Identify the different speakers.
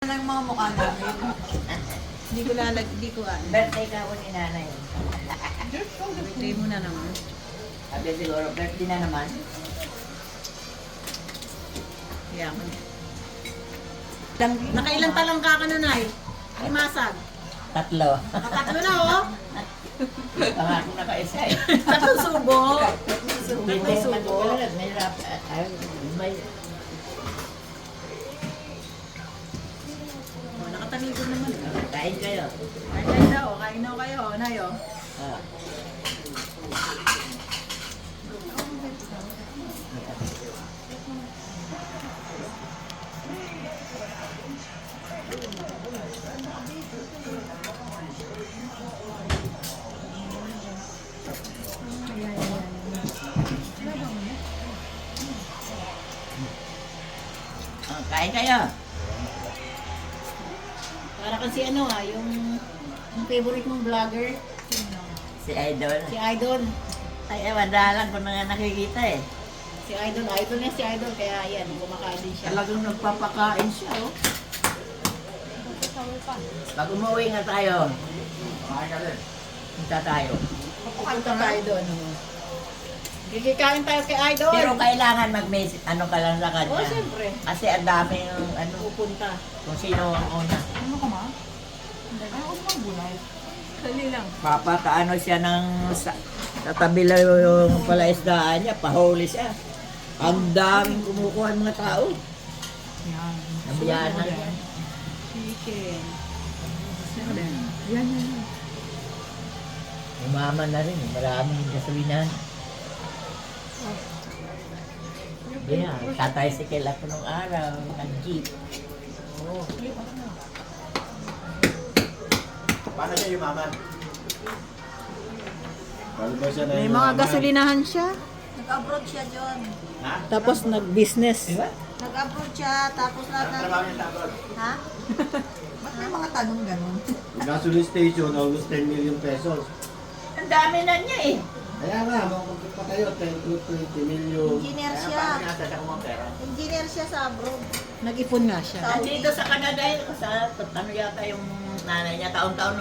Speaker 1: Ng mga mukha namin.
Speaker 2: Hindi ko hindi ko ano.
Speaker 3: Birthday ka po ni nanay.
Speaker 2: Birthday mo na naman.
Speaker 3: Sabi siguro, birthday na naman.
Speaker 2: Kaya ako. Nakailang talangka ka na, Nay? Limasag.
Speaker 3: Tatlo.
Speaker 2: Tatlo na, oh.
Speaker 3: Pangako na kaisa eh.
Speaker 2: Tatlong subo.
Speaker 3: Hindi
Speaker 2: Tatlong subo.
Speaker 3: may rap. May
Speaker 2: Oh, nakatalikod naman.
Speaker 3: kain kayo.
Speaker 2: Kain daw, kain daw kayo, Nay, oh.
Speaker 3: Ah. Kain kayo.
Speaker 2: Para kasi ano yung favorite mong vlogger,
Speaker 3: Si Idol.
Speaker 2: si Idol.
Speaker 3: Ay, ewan, dahalan ko na nga nakikita eh.
Speaker 2: Si Idol niya si Idol, kaya yan, kumakain din siya.
Speaker 3: Talagang nagpapakain siya, oh. Pag umuwi nga tayo, punta tayo.
Speaker 2: Papunta tayo doon. Kikikain tayo kay Idol.
Speaker 3: Pero kailangan mag-message, ano ka lang sa kanya.
Speaker 2: Oh, siyempre.
Speaker 3: Kasi ang dami yung, ano,
Speaker 2: Pupunta.
Speaker 3: kung sino ang una.
Speaker 1: Ano ka ma? Ano ka mang gulay?
Speaker 2: Dali lang.
Speaker 3: Papataano siya ng, tatabi lang yung palaisdaan niya, pahuli siya. Ang daming kumukuha ng mga tao.
Speaker 1: Yan.
Speaker 3: Nabiyanan yan.
Speaker 2: Chicken.
Speaker 1: Yan.
Speaker 3: Umaman na rin, maraming gasolinahan. Yeah, tatricycle ako nung araw, nag-jeep.
Speaker 1: Oh.
Speaker 4: Paano siya yumaman? Paano ba siya na
Speaker 2: May mga gasolinahan siya.
Speaker 1: Nag-abroad siya, John.
Speaker 4: Ha?
Speaker 2: Tapos nag-business.
Speaker 3: Diba?
Speaker 1: Nag-abroad siya, tapos lahat
Speaker 4: Ang
Speaker 1: na...
Speaker 4: trabaho niya sa abroad.
Speaker 1: Ha? Ba't may mga tanong ganun?
Speaker 4: Gasoline station, almost 10 million pesos.
Speaker 3: Ang dami na niya eh.
Speaker 4: Kaya nga, makakapit pa kayo, 10 to 20 million.
Speaker 1: Engineer
Speaker 3: Kaya
Speaker 1: siya.
Speaker 3: paano nasa sa kumang pera?
Speaker 1: Engineer siya sa abroad.
Speaker 2: Nag-ipon nga siya.
Speaker 3: Nandito sa Canada, sa ano yata yung nanay niya, taon-taon